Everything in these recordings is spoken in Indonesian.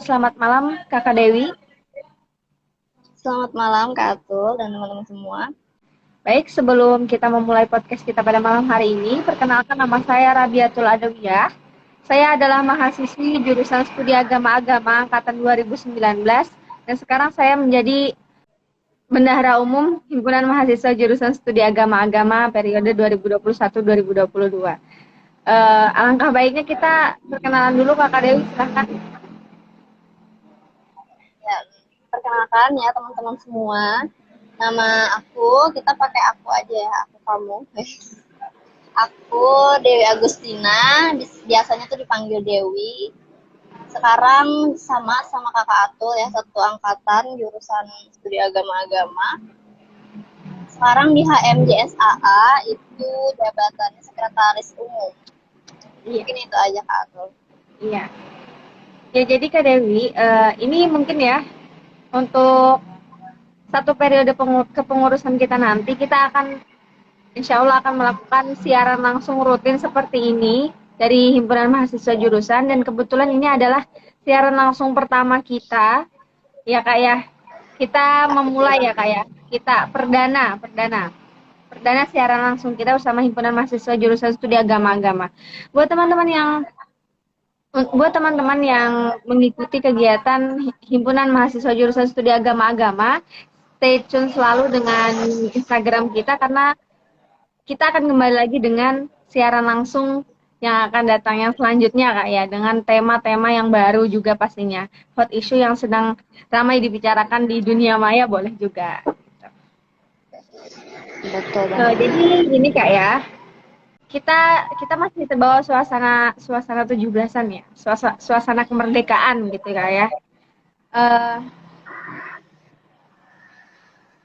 selamat malam Kakak Dewi. Selamat malam Kak Atul dan teman-teman semua. Baik, sebelum kita memulai podcast kita pada malam hari ini, perkenalkan nama saya Rabiatul Adawiyah. Saya adalah mahasiswi jurusan Studi Agama-Agama angkatan 2019 dan sekarang saya menjadi Bendahara Umum Himpunan Mahasiswa Jurusan Studi Agama-Agama periode 2021-2022. Alangkah baiknya kita perkenalan dulu Kakak Dewi, silahkan. Ya, perkenalkan ya teman-teman semua. Nama aku, kita pakai aku aja ya, aku kamu. Aku Dewi Agustina, biasanya tuh dipanggil Dewi. Sekarang sama Kakak Atul ya, satu angkatan jurusan Studi Agama-Agama. Sekarang di HMJSAA itu jabatannya Sekretaris Umum. Mungkin itu aja Kak Atul. Iya. Ya jadi Kak Dewi, ini mungkin ya untuk satu periode kepengurusan kita nanti, kita akan insya Allah akan melakukan siaran langsung rutin seperti ini dari Himpunan Mahasiswa Jurusan, dan kebetulan ini adalah siaran langsung pertama kita, ya Kak ya. Kita memulai ya Kak ya, kita perdana siaran langsung kita bersama Himpunan Mahasiswa Jurusan Studi Agama-Agama. Buat teman-teman yang mengikuti kegiatan Himpunan Mahasiswa Jurusan Studi Agama-Agama, stay tune selalu dengan Instagram kita karena kita akan kembali lagi dengan siaran langsung yang akan datang yang selanjutnya Kak ya, dengan tema-tema yang baru juga pastinya. Hot issue yang sedang ramai dibicarakan di dunia maya boleh juga. Betul banget. Jadi gini Kak ya, kita masih terbawa suasana 17-an ya, suasana kemerdekaan gitu Kak ya.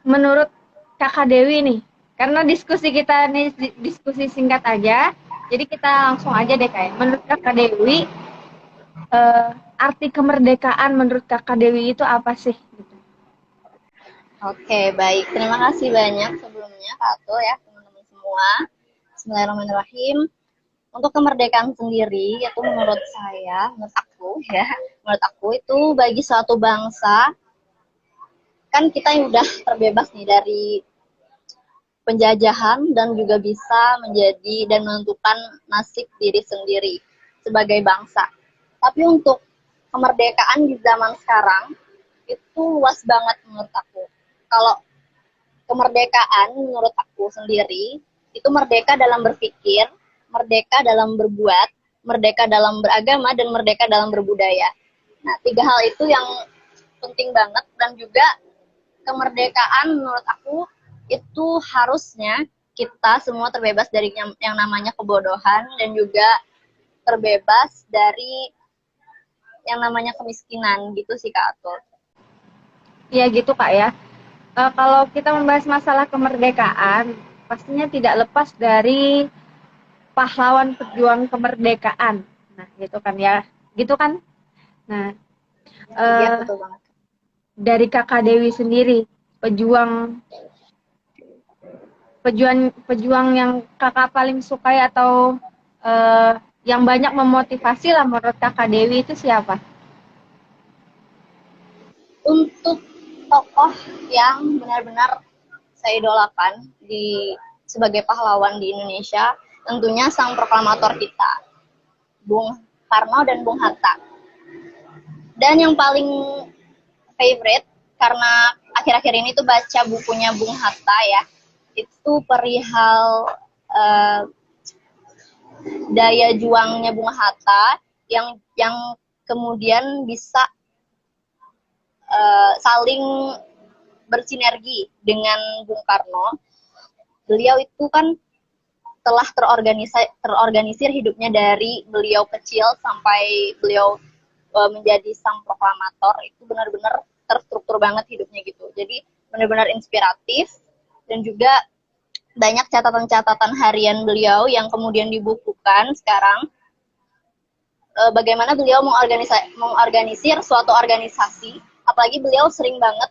Menurut Kakak Dewi nih, karena diskusi kita ini diskusi singkat aja, jadi kita langsung aja deh Kak. Menurut Kakak Dewi, arti kemerdekaan menurut Kakak Dewi itu apa sih? Oke, baik. Terima kasih banyak sebelumnya Kak Atul ya, teman-teman semua. Bismillahirrahmanirrahim. Untuk kemerdekaan sendiri, itu menurut aku itu bagi suatu bangsa, kan kita yang udah terbebas nih dari penjajahan dan juga bisa menjadi dan menentukan nasib diri sendiri sebagai bangsa. Tapi untuk kemerdekaan di zaman sekarang, itu luas banget menurut aku. Kalau kemerdekaan menurut aku sendiri, itu merdeka dalam berpikir, merdeka dalam berbuat, merdeka dalam beragama, dan merdeka dalam berbudaya. Nah, 3 hal itu yang penting banget, dan juga kemerdekaan menurut aku itu harusnya kita semua terbebas dari yang namanya kebodohan, dan juga terbebas dari yang namanya kemiskinan gitu sih Kak Atul. Ya gitu Kak ya. Kalau kita membahas masalah kemerdekaan, pastinya tidak lepas dari pahlawan pejuang kemerdekaan. Nah, gitu kan ya. Gitu kan? Nah, Iya, betul banget. dari Kakak Dewi sendiri, pejuang pejuang yang Kakak paling sukai atau yang banyak memotivasi lah menurut Kakak Dewi itu siapa? Untuk tokoh yang benar-benar saya idolakan sebagai pahlawan di Indonesia, tentunya sang proklamator kita, Bung Karno dan Bung Hatta. Dan yang paling favorite, karena akhir-akhir ini tuh baca bukunya Bung Hatta ya, itu perihal daya juangnya Bung Hatta yang kemudian bisa saling bersinergi dengan Bung Karno. Beliau itu kan telah terorganisir hidupnya dari beliau kecil sampai beliau menjadi sang proklamator. Itu benar-benar terstruktur banget hidupnya gitu. Jadi benar-benar inspiratif, dan juga banyak catatan-catatan harian beliau yang kemudian dibukukan sekarang. Bagaimana beliau mengorganisir suatu organisasi, apalagi beliau sering banget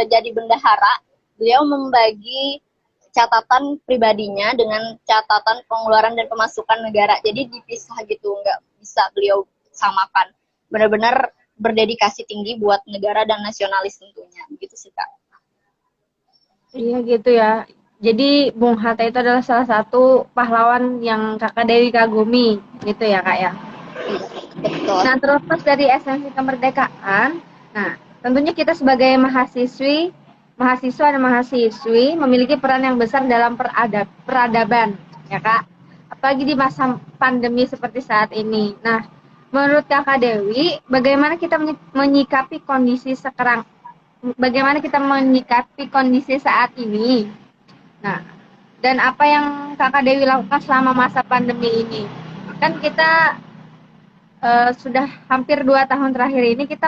jadi bendahara. Beliau membagi catatan pribadinya dengan catatan pengeluaran dan pemasukan negara, jadi dipisah gitu, nggak bisa beliau samakan. Benar-benar berdedikasi tinggi buat negara dan nasionalis tentunya. Begitu sih Kak. Iya gitu ya. Jadi Bung Hatta itu adalah salah satu pahlawan yang Kakak Dewi kagumi, gitu ya Kak ya. Betul. Nah, terlepas dari esensi kemerdekaan, nah tentunya kita sebagai mahasiswa dan mahasiswi memiliki peran yang besar dalam peradaban, ya Kak. Apalagi di masa pandemi seperti saat ini. Nah, menurut Kakak Dewi, bagaimana kita menyikapi kondisi sekarang? Bagaimana kita menyikapi kondisi saat ini? Nah, dan apa yang Kakak Dewi lakukan selama masa pandemi ini? Kan kita sudah hampir 2 tahun terakhir ini kita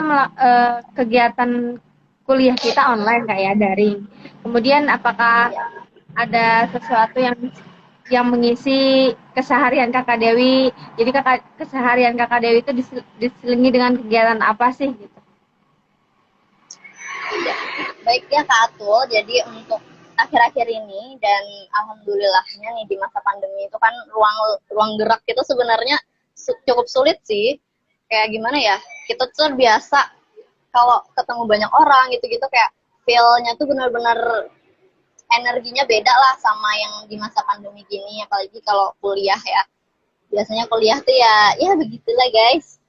kegiatan kuliah kita online kayak daring. Kemudian apakah ada sesuatu yang mengisi keseharian Kakak Dewi? Jadi keseharian Kakak Dewi itu diselingi dengan kegiatan apa sih gitu? Baik ya Kak Atul, jadi untuk akhir-akhir ini dan alhamdulillahnya nih di masa pandemi itu kan ruang gerak itu sebenarnya cukup sulit sih. Kayak gimana ya, kita tuh biasa kalau ketemu banyak orang gitu-gitu kayak feel-nya tuh benar-benar energinya beda lah sama yang di masa pandemi gini, apalagi kalau kuliah ya. Biasanya kuliah tuh ya begitulah guys.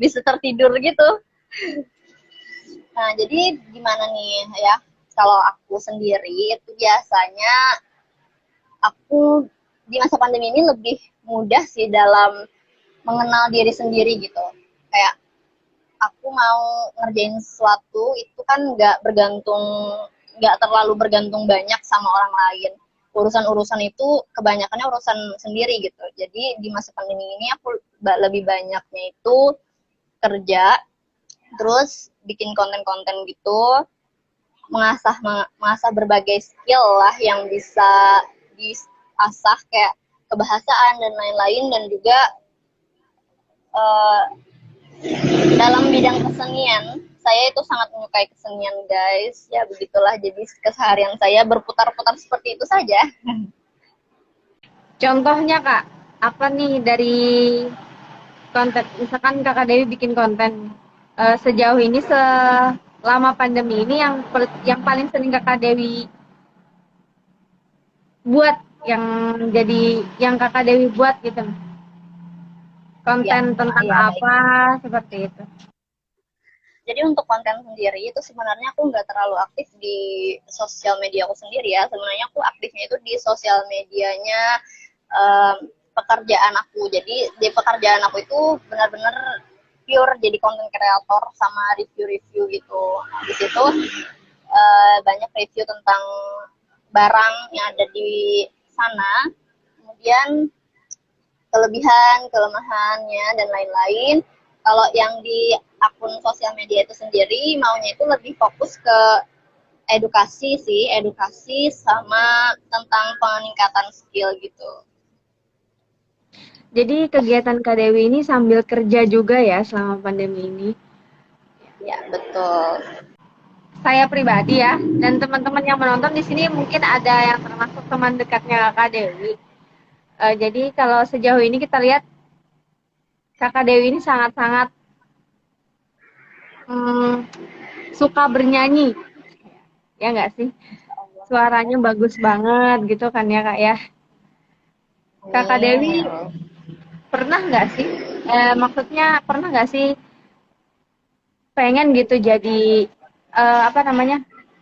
Bisa tertidur gitu. Nah, jadi gimana nih ya, kalau aku sendiri itu biasanya aku di masa pandemi ini lebih mudah sih dalam mengenal diri sendiri gitu. Kayak aku mau ngerjain sesuatu itu kan nggak terlalu bergantung banyak sama orang lain. Urusan-urusan itu kebanyakannya urusan sendiri gitu. Jadi di masa pandemi ini aku lebih banyaknya itu kerja, terus bikin konten-konten gitu, mengasah berbagai skill lah yang bisa diasah kayak kebahasaan dan lain-lain, dan juga dalam bidang kesenian saya itu sangat menyukai kesenian guys. Ya begitulah, jadi keseharian saya berputar-putar seperti itu saja. Contohnya Kak, apa nih dari konten, misalkan Kakak Dewi bikin konten sejauh ini selama pandemi ini yang paling sering Kakak Dewi buat, yang Kakak Dewi buat gitu, konten tentang apa seperti itu. Jadi untuk konten sendiri itu sebenarnya aku nggak terlalu aktif di sosial media aku sendiri ya. Sebenarnya aku aktifnya itu di sosial medianya pekerjaan aku. Jadi di pekerjaan aku itu benar-benar pure jadi konten kreator sama review-review gitu. Nah, di situ banyak review tentang barang yang ada di sana, kemudian kelebihan, kelemahannya, dan lain-lain. Kalau yang di akun sosial media itu sendiri, maunya itu lebih fokus ke edukasi sama tentang peningkatan skill gitu. Jadi kegiatan Kak Dewi ini sambil kerja juga ya selama pandemi ini? Ya, betul. Saya pribadi ya, dan teman-teman yang menonton di sini mungkin ada yang termasuk teman dekatnya Kak Dewi. Jadi kalau sejauh ini kita lihat Kakak Dewi ini sangat-sangat suka bernyanyi, ya nggak sih? Suaranya bagus banget gitu kan ya Kak ya. Kakak Dewi pernah nggak sih, maksudnya pernah nggak sih pengen gitu jadi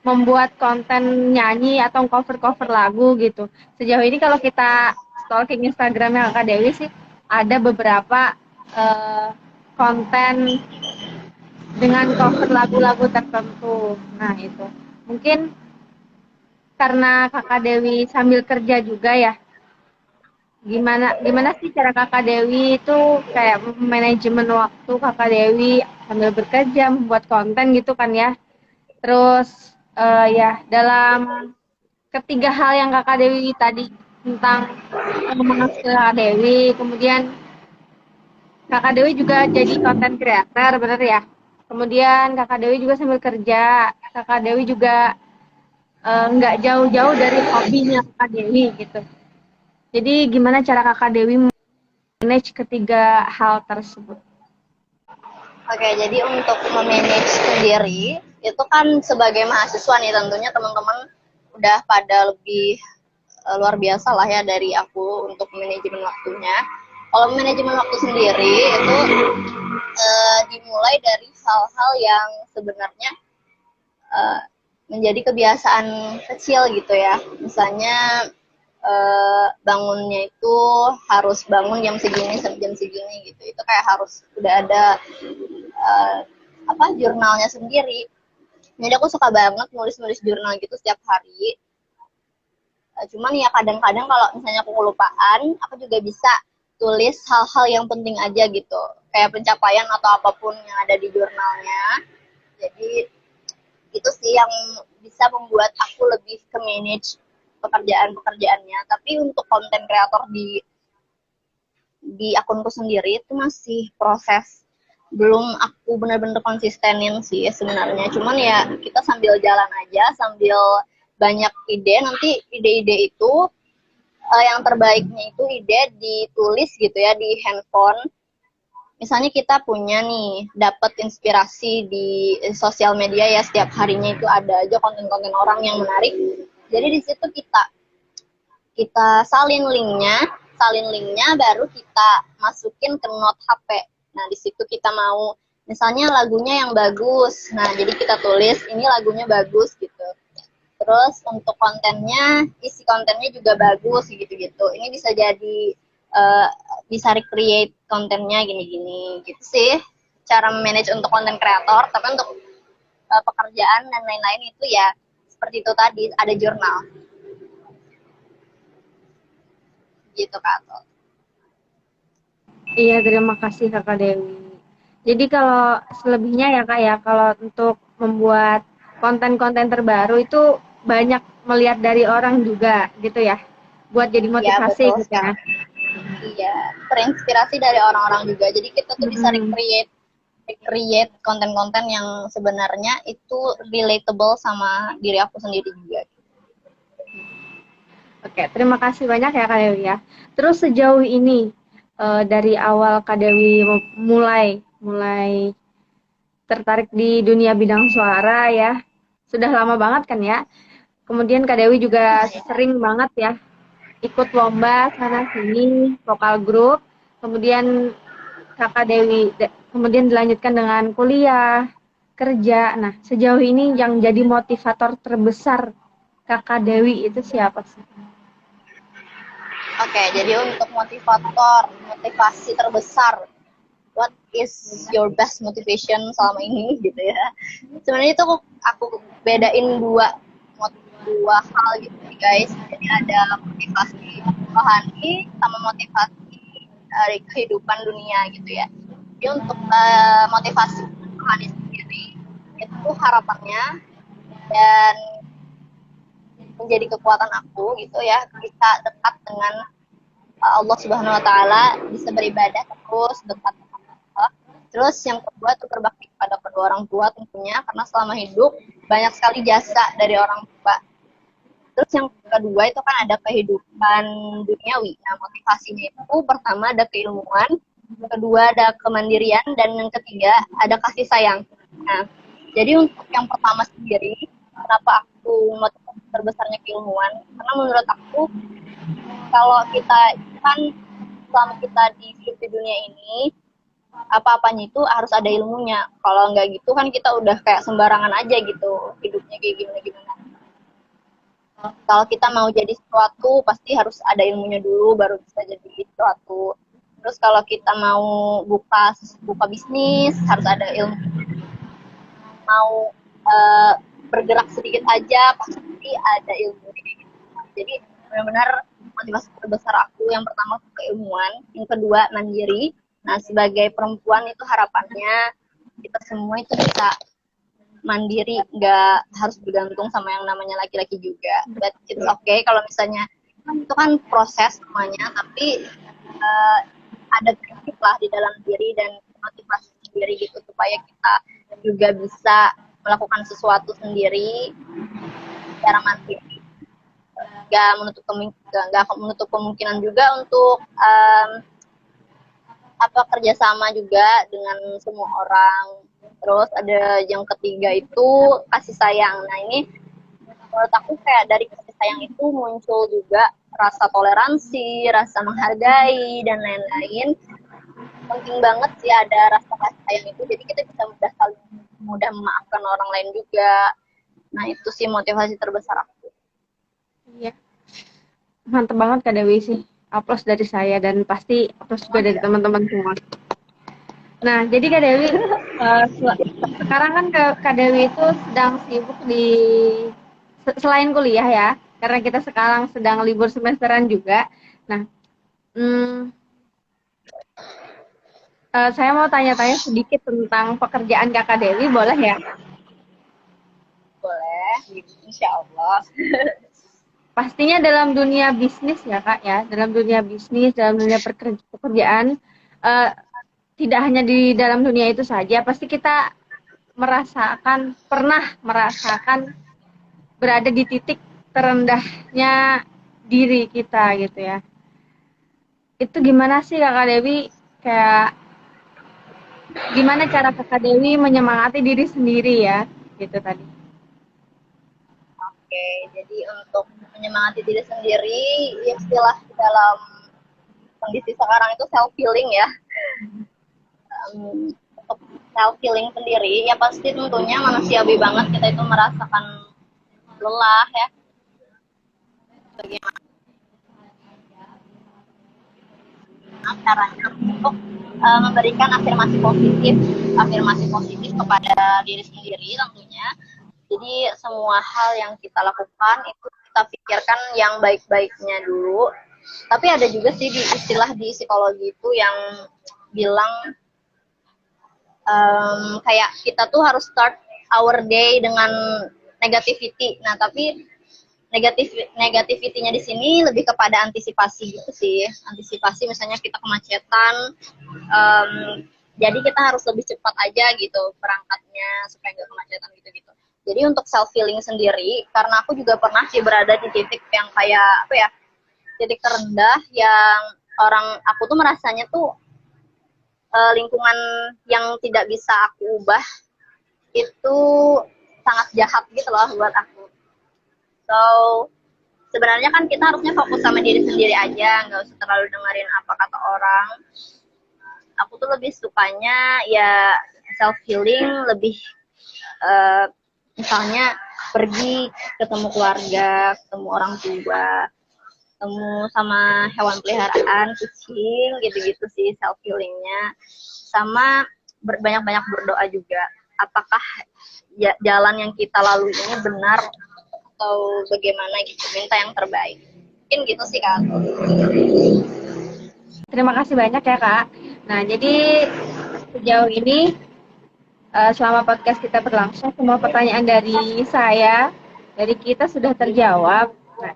membuat konten nyanyi atau cover-cover lagu gitu. Sejauh ini kalau kita stalking Instagramnya Kakak Dewi sih ada beberapa konten dengan cover lagu-lagu tertentu. Nah itu mungkin karena Kakak Dewi sambil kerja juga ya. Gimana sih cara Kakak Dewi itu kayak manajemen waktu Kakak Dewi sambil bekerja membuat konten gitu kan ya. Terus ya dalam ketiga hal yang Kakak Dewi tadi tentang pengembangan skill Kakak Dewi, kemudian Kakak Dewi juga jadi content creator, bener ya? Kemudian Kakak Dewi juga sambil kerja, Kakak Dewi juga nggak jauh-jauh dari hobinya Kakak Dewi gitu. Jadi gimana cara Kakak Dewi manage ketiga hal tersebut? Oke, jadi untuk memanage sendiri itu kan sebagai mahasiswa nih tentunya teman-teman udah pada lebih luar biasa lah ya dari aku untuk manajemen waktunya. Kalau manajemen waktu sendiri itu dimulai dari hal-hal yang sebenarnya uh, menjadi kebiasaan kecil gitu ya. Misalnya bangunnya itu harus bangun jam segini sampai jam segini gitu. Itu kayak harus udah ada jurnalnya sendiri. Jadi aku suka banget nulis-nulis jurnal gitu setiap hari. Cuman ya kadang-kadang kalau misalnya aku kelupaan, aku juga bisa tulis hal-hal yang penting aja gitu. Kayak pencapaian atau apapun yang ada di jurnalnya. Jadi itu sih yang bisa membuat aku lebih ke manage pekerjaan-pekerjaannya. Tapi untuk konten kreator di akunku sendiri itu masih proses, belum aku benar-benar konsistenin sih sebenarnya. Cuman ya kita sambil jalan aja, sambil banyak ide, nanti ide-ide itu yang terbaiknya itu ide ditulis gitu ya di handphone. Misalnya kita punya nih, dapat inspirasi di sosial media ya, setiap harinya itu ada aja konten-konten orang yang menarik. Jadi di situ kita salin linknya baru kita masukin ke note HP. Nah, di situ kita mau misalnya lagunya yang bagus. Nah, jadi kita tulis ini lagunya bagus gitu. Terus untuk isi kontennya juga bagus gitu-gitu. Ini bisa jadi bisa recreate kontennya gini-gini gitu sih. Cara manage untuk konten kreator, tapi untuk pekerjaan dan lain-lain itu ya seperti itu tadi, ada jurnal. Gitu Kak. Iya, terima kasih Kakak Dewi. Jadi kalau selebihnya ya Kak ya, kalau untuk membuat konten-konten terbaru itu banyak melihat dari orang juga gitu ya, buat jadi Iya, motivasi betul gitu ya. sekali. Iya, terinspirasi dari orang-orang juga. Jadi kita tuh bisa Hmm. recreate konten-konten yang sebenarnya itu relatable sama diri aku sendiri juga. Oke, terima kasih banyak ya Kak Dewi ya. Terus sejauh ini dari awal Kak Dewi mulai mulai tertarik di dunia bidang suara ya, sudah lama banget kan ya. Kemudian Kak Dewi juga sering banget ya ikut lomba sana sini, vokal grup. Kemudian Kakak Dewi kemudian dilanjutkan dengan kuliah, kerja. Nah, sejauh ini yang jadi motivator terbesar Kakak Dewi itu siapa sih? Oke, jadi untuk motivasi terbesar, what is your best motivation selama ini gitu ya. Sebenarnya itu aku bedain dua hal gitu sih guys. Jadi ada motivasi rohani sama motivasi dari kehidupan dunia gitu ya. Jadi untuk motivasi rohani sendiri itu harapannya dan menjadi kekuatan aku gitu ya, bisa dekat dengan Allah Subhanahu Wa Taala, bisa beribadah terus dekat dengan Allah. Terus yang kedua itu berbakti kepada kedua orang tua tentunya, karena selama hidup banyak sekali jasa dari orang tua. Terus yang kedua itu kan ada kehidupan duniawi. Nah, motivasinya itu pertama ada keilmuan, kedua ada kemandirian, dan yang ketiga ada kasih sayang. Nah, jadi untuk yang pertama sendiri, kenapa aku motivasi terbesarnya keilmuan? Karena menurut aku kalau kita kan selama kita hidup di dunia ini, apa-apanya itu harus ada ilmunya. Kalau nggak gitu kan kita udah kayak sembarangan aja gitu hidupnya kayak gimana-gimana. Kalau kita mau jadi sesuatu pasti harus ada ilmunya dulu baru bisa jadi sesuatu. Terus kalau kita mau buka bisnis harus ada ilmu. Mau bergerak sedikit aja pasti ada ilmu. Jadi benar-benar motivasi terbesar aku yang pertama keilmuan, yang kedua mandiri. Nah, sebagai perempuan itu harapannya kita semua itu bisa mandiri, nggak harus bergantung sama yang namanya laki-laki juga. But it's okay kalau misalnya itu kan proses semuanya, tapi ada prinsip lah di dalam diri dan motivasi sendiri gitu supaya kita juga bisa melakukan sesuatu sendiri secara mandiri. Nggak menutup kemungkinan juga untuk apa kerjasama juga dengan semua orang. Terus ada yang ketiga itu kasih sayang. Nah ini menurut aku kayak dari kasih sayang itu muncul juga rasa toleransi, rasa menghargai dan lain-lain. Penting banget sih ada rasa kasih sayang itu. Jadi kita bisa mudah memaafkan orang lain juga. Nah itu sih motivasi terbesar aku. Iya, mantep banget Kak Dewi sih. Aplaus dari saya dan pasti aplaus juga dari teman-teman semua. Nah, jadi Kak Dewi, sekarang kan Kak Dewi itu sedang sibuk di selain kuliah ya, karena kita sekarang sedang libur semesteran juga. Nah, hmm, saya mau tanya-tanya sedikit tentang pekerjaan Kakak Dewi, boleh ya? Boleh, insya Allah. Pastinya dalam dunia bisnis ya Kak ya, dalam dunia bisnis, dalam dunia pekerjaan, eh, tidak hanya di dalam dunia itu saja, pasti kita pernah merasakan berada di titik terendahnya diri kita gitu ya. Itu gimana sih Kakak Dewi, kayak gimana cara Kakak Dewi menyemangati diri sendiri ya, gitu tadi. Oke, jadi untuk menyemangati diri sendiri, istilah dalam kondisi sekarang itu self healing ya. Untuk self healing sendiri, ya pasti tentunya manusiawi banget kita itu merasakan lelah ya. Bagaimana caranya untuk memberikan afirmasi positif kepada diri sendiri tentunya. Jadi semua hal yang kita lakukan itu kita pikirkan yang baik-baiknya dulu. Tapi ada juga sih istilah di psikologi itu yang bilang kayak kita tuh harus start our day dengan negativity. Nah, tapi negativity-nya di sini lebih kepada antisipasi gitu sih. Antisipasi misalnya kita kemacetan, jadi kita harus lebih cepat aja gitu berangkatnya supaya nggak kemacetan gitu-gitu. Jadi untuk self healing sendiri, karena aku juga pernah sih berada di titik yang kayak apa ya, titik terendah yang aku tuh merasanya tuh lingkungan yang tidak bisa aku ubah itu sangat jahat gitu loh buat aku. So sebenarnya kan kita harusnya fokus sama diri sendiri aja, nggak usah terlalu dengerin apa kata orang. Aku tuh lebih sukanya ya self healing, lebih misalnya pergi ketemu keluarga, ketemu orang tua, ketemu sama hewan peliharaan, kucing, gitu-gitu sih self healingnya. Sama banyak-banyak berdoa juga. Apakah ya, jalan yang kita lalui ini benar atau bagaimana gitu, minta yang terbaik. Mungkin gitu sih Kak. Terima kasih banyak ya Kak. Nah, jadi sejauh ini selama podcast kita berlangsung, semua pertanyaan dari saya, dari kita sudah terjawab. Nah,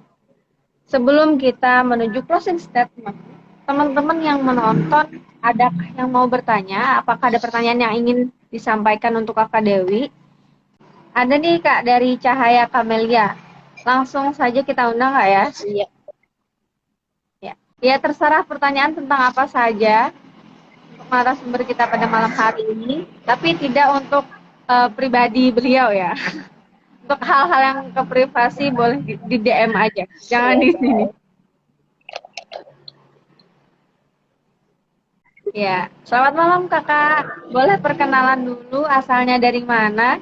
sebelum kita menuju closing statement, teman-teman yang menonton, adakah yang mau bertanya? Apakah ada pertanyaan yang ingin disampaikan untuk Kakak Dewi? Ada nih Kak dari Cahaya Kamelia. Langsung saja kita undang Kak ya? Iya. Ya, terserah pertanyaan tentang apa saja untuk narasumber kita pada malam hari ini, tapi tidak untuk pribadi beliau ya. Untuk hal-hal yang ke privasi boleh di DM aja, jangan di sini. Ya, selamat malam Kakak. Boleh perkenalan dulu asalnya dari mana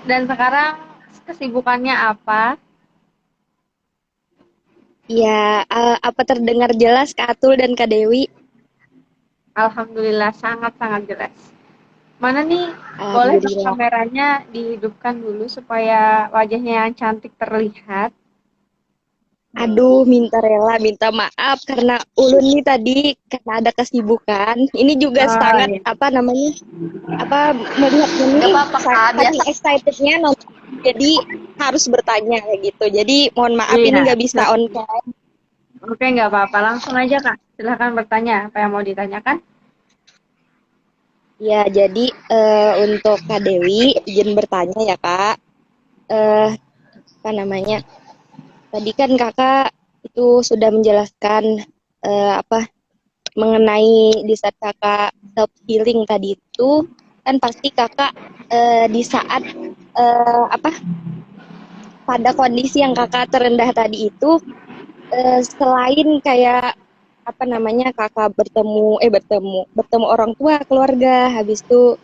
dan sekarang kesibukannya apa? Ya, apa terdengar jelas Kak Atul dan Kak Dewi? Alhamdulillah sangat-sangat jelas. Mana nih, boleh Alhamdulillah. kameranya dihidupkan dulu supaya wajahnya yang cantik terlihat. Aduh, minta rela, minta maaf karena Ulun nih tadi karena ada kesibukan. Ini juga sangat Iya. melihatnya nih Gak apa-apa Kak, saking biasa. excitednya nonton. Jadi harus bertanya kayak gitu. Jadi mohon maaf ini Iya. nggak bisa on cam. Oke, nggak apa-apa. Langsung aja, Kak. Silahkan bertanya. Apa yang mau ditanyakan? Ya, jadi untuk Kak Dewi izin bertanya ya Kak. Apa namanya? Tadi kan Kakak itu sudah menjelaskan mengenai di saat kakak self healing tadi itu, kan pasti kakak di saat apa pada kondisi yang kakak terendah tadi itu, selain kayak apa namanya kakak bertemu orang tua keluarga, habis itu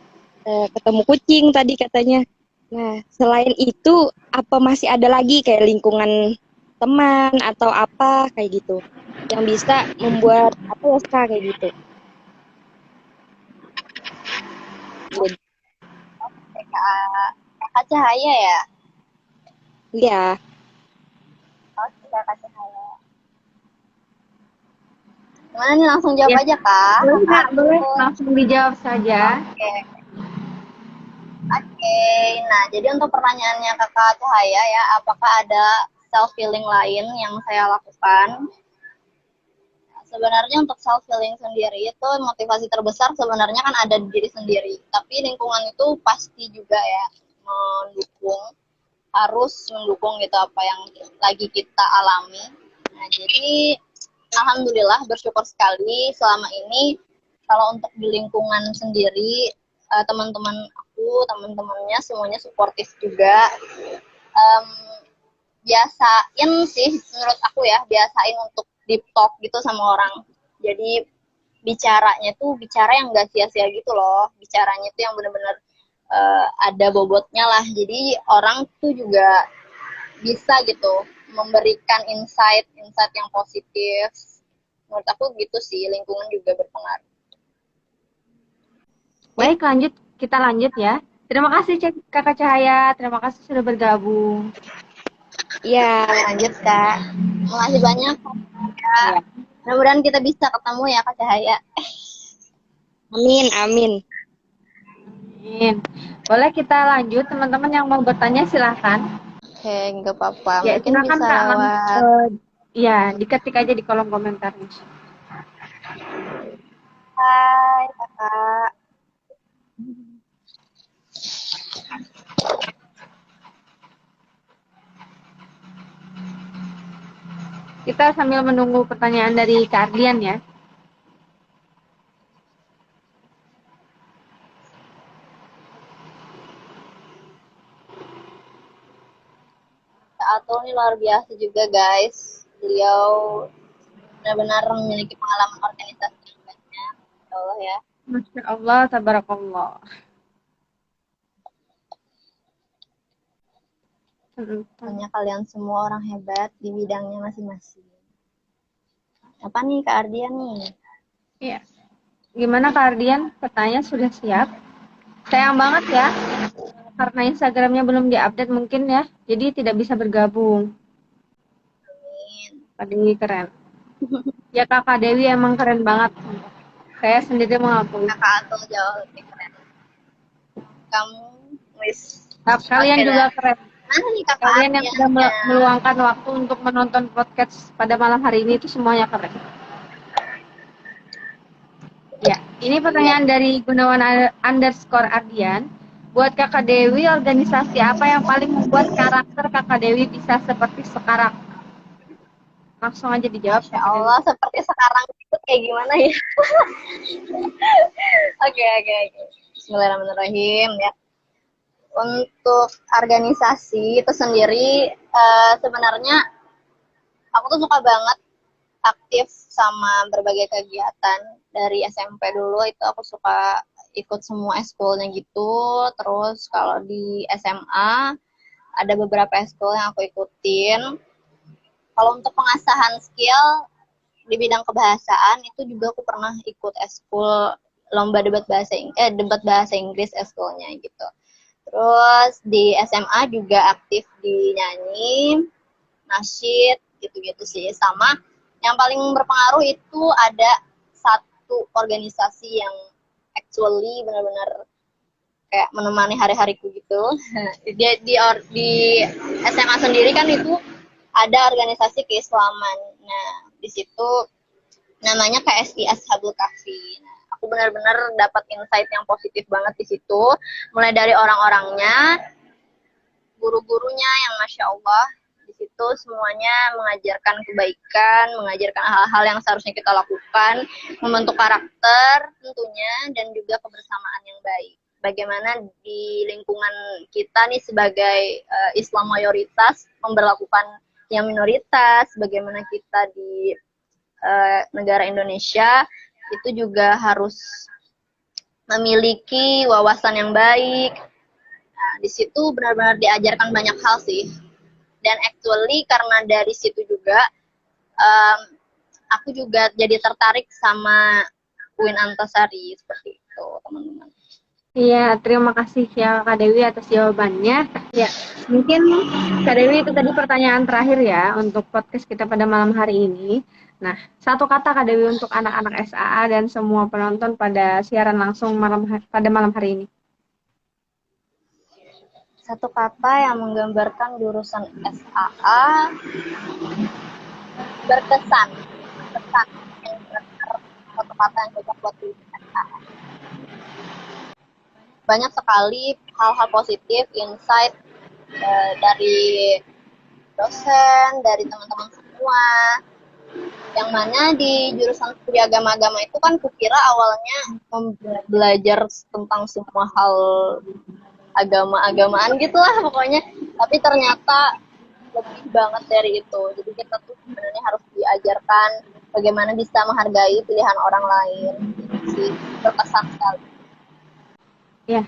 ketemu kucing tadi katanya. Nah, selain itu apa masih ada lagi kayak lingkungan teman atau apa kayak gitu yang bisa membuat apa ya Kak, kayak gitu. Jadi, Kak, Kakak Cahaya ya? ya, Oke, Kakak Cahaya. Gimana nih, langsung jawab Ya, aja, Kak? boleh Kak, boleh Atau- langsung dijawab saja. Oke. Oke, nah jadi untuk pertanyaannya Kakak Cahaya ya, apakah ada self healing lain yang saya lakukan? Sebenarnya untuk self healing sendiri itu motivasi terbesar sebenarnya kan ada di diri sendiri. Tapi lingkungan itu pasti juga ya mendukung, harus mendukung gitu apa yang lagi kita alami. Nah, jadi alhamdulillah bersyukur sekali selama ini kalau untuk di lingkungan sendiri teman-teman aku, teman-temannya semuanya suportif juga. Um, Biasain sih menurut aku ya, biasain untuk deep talk gitu sama orang. Jadi bicaranya tuh bicara yang gak sia-sia gitu loh, bicaranya tuh yang benar-benar ada bobotnya lah. Jadi orang tuh juga bisa gitu memberikan insight yang positif. Menurut aku gitu sih, lingkungan juga berpengaruh. Baik, kita lanjut ya. Terima kasih Kakak Cahaya, terima kasih sudah bergabung. ya, Lanjut Kak. Makasih banyak Kak. Ya. Mudah-mudahan kita bisa ketemu ya Kak Cahaya. amin, amin. Amin. Boleh kita lanjut, teman-teman yang mau bertanya silahkan. Oke, nggak apa-apa. Ya, Mungkin silakan bisa Kak. lewat. Ya, diketik aja di kolom komentar. Hai Kakak. Kita sambil menunggu pertanyaan dari Kak Ardian ya. Kak Atul ini luar biasa juga guys. Beliau benar-benar memiliki pengalaman organisasi yang banyak. Ya Allah ya. Masya Allah, tabarakallah. Pokoknya kalian semua orang hebat di bidangnya masing-masing. Apa nih Kak Ardian nih? Iya. Gimana Kak Ardian? Pertanyaan sudah siap? Sayang banget ya, karena Instagramnya belum diupdate mungkin ya, jadi tidak bisa bergabung. Amin. Tadi keren. Ya Kakak Dewi emang keren banget. Saya sendiri mengakui. Kakak Atul jauh lebih keren. Kamu wis. Kalian Oke juga dah. keren. Mana nih Kakak Kalian yang sudah Ardiannya? meluangkan waktu untuk menonton podcast pada malam hari ini itu semuanya keren. Ya, ini pertanyaan dari Gunawan _Ardian. Buat Kakak Dewi, organisasi apa yang paling membuat karakter Kakak Dewi bisa seperti sekarang? Langsung aja dijawab. Masya Allah, seperti sekarang itu kayak gimana ya? Oke. Bismillahirrahmanirrahim ya. Untuk organisasi itu sendiri sebenarnya aku tuh suka banget aktif sama berbagai kegiatan. Dari SMP dulu itu aku suka ikut semua eskulnya gitu. Terus kalau di SMA ada beberapa eskul yang aku ikutin. Kalau untuk pengasahan skill di bidang kebahasaan itu juga aku pernah ikut eskul lomba debat bahasa Inggris eskulnya gitu. Terus di SMA juga aktif di nyanyi, nasyid, gitu-gitu sih. Sama yang paling berpengaruh itu ada satu organisasi yang actually benar-benar kayak menemani hari-hariku gitu. Di SMA sendiri kan itu ada organisasi keislaman. Nah, di situ namanya KSI Ashabul Kahfi. Nah, aku benar-benar dapat insight yang positif banget di situ. Mulai dari orang-orangnya, guru-gurunya yang Masya Allah. Di situ semuanya mengajarkan kebaikan, mengajarkan hal-hal yang seharusnya kita lakukan, membentuk karakter tentunya, dan juga kebersamaan yang baik. Bagaimana di lingkungan kita nih sebagai Islam mayoritas memberlakukan yang minoritas, bagaimana kita di negara Indonesia itu juga harus memiliki wawasan yang baik. Nah, di situ benar-benar diajarkan banyak hal sih. Dan actually karena dari situ juga aku juga jadi tertarik sama UIN Antasari seperti itu, teman-teman. Iya, terima kasih ya Kak Dewi atas jawabannya. Ya, mungkin Kak Dewi itu tadi pertanyaan terakhir ya untuk podcast kita pada malam hari ini. Nah, satu kata Kak Dewi untuk anak-anak SAA dan semua penonton pada siaran langsung pada malam hari ini. Satu kata yang menggambarkan jurusan SAA, berkesan. Berkesan. Satu kata yang cocok buat jurusan SAA. Banyak sekali hal-hal positif, insight dari dosen, dari teman-teman semua. Yang mana di jurusan studi agama-agama itu kan kukira awalnya belajar tentang semua hal agama-agamaan gitu lah pokoknya. Tapi ternyata lebih banget dari itu. Jadi kita tuh sebenarnya harus diajarkan bagaimana bisa menghargai pilihan orang lain. Gitu sih, berkesan sekali. Ya,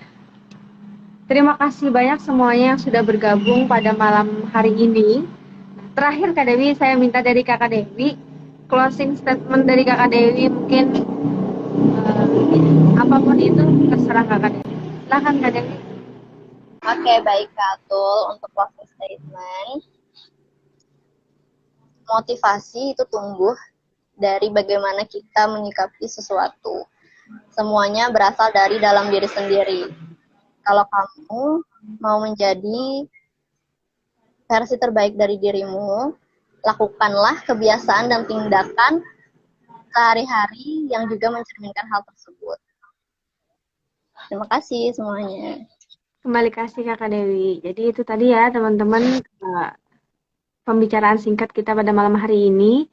terima kasih banyak semuanya yang sudah bergabung pada malam hari ini. Terakhir Kak Dewi, saya minta dari Kakak Dewi, closing statement dari Kakak Dewi mungkin apapun itu terserah Kakak Dewi. Silahkan Kak Dewi. Oke, baik Kak Atul. Untuk closing statement, motivasi itu tumbuh dari bagaimana kita menyikapi sesuatu. Semuanya berasal dari dalam diri sendiri. Kalau kamu mau menjadi versi terbaik dari dirimu, lakukanlah kebiasaan dan tindakan sehari-hari yang juga mencerminkan hal tersebut. Terima kasih semuanya. Kembali kasih Kakak Dewi. Jadi itu tadi ya teman-teman pembicaraan singkat kita pada malam hari ini.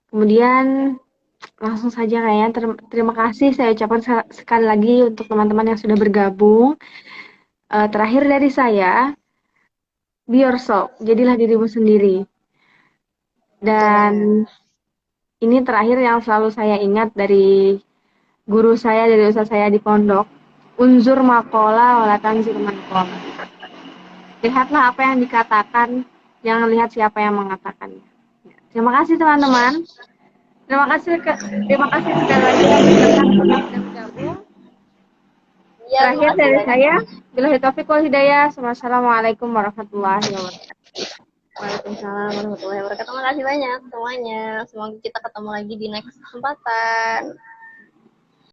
Kemudian langsung saja kayaknya terima kasih saya ucapkan sekali lagi untuk teman-teman yang sudah bergabung. Terakhir dari saya, be yourself, jadilah dirimu sendiri. Dan ini terakhir yang selalu saya ingat dari guru saya, dari ustaz saya di pondok. Unzur makola walatan zirman kola. Lihatlah apa yang dikatakan, jangan lihat siapa yang mengatakannya. Terima kasih teman-teman. Terima kasih sekali lagi yang sudah bergabung. Terakhir dari saya, billahi taufiq wal hidayah. Wassalamualaikum warahmatullahi wabarakatuh. Waalaikumsalam warahmatullahi wabarakatuh. Terima kasih banyak semuanya. Semoga kita ketemu lagi di next kesempatan.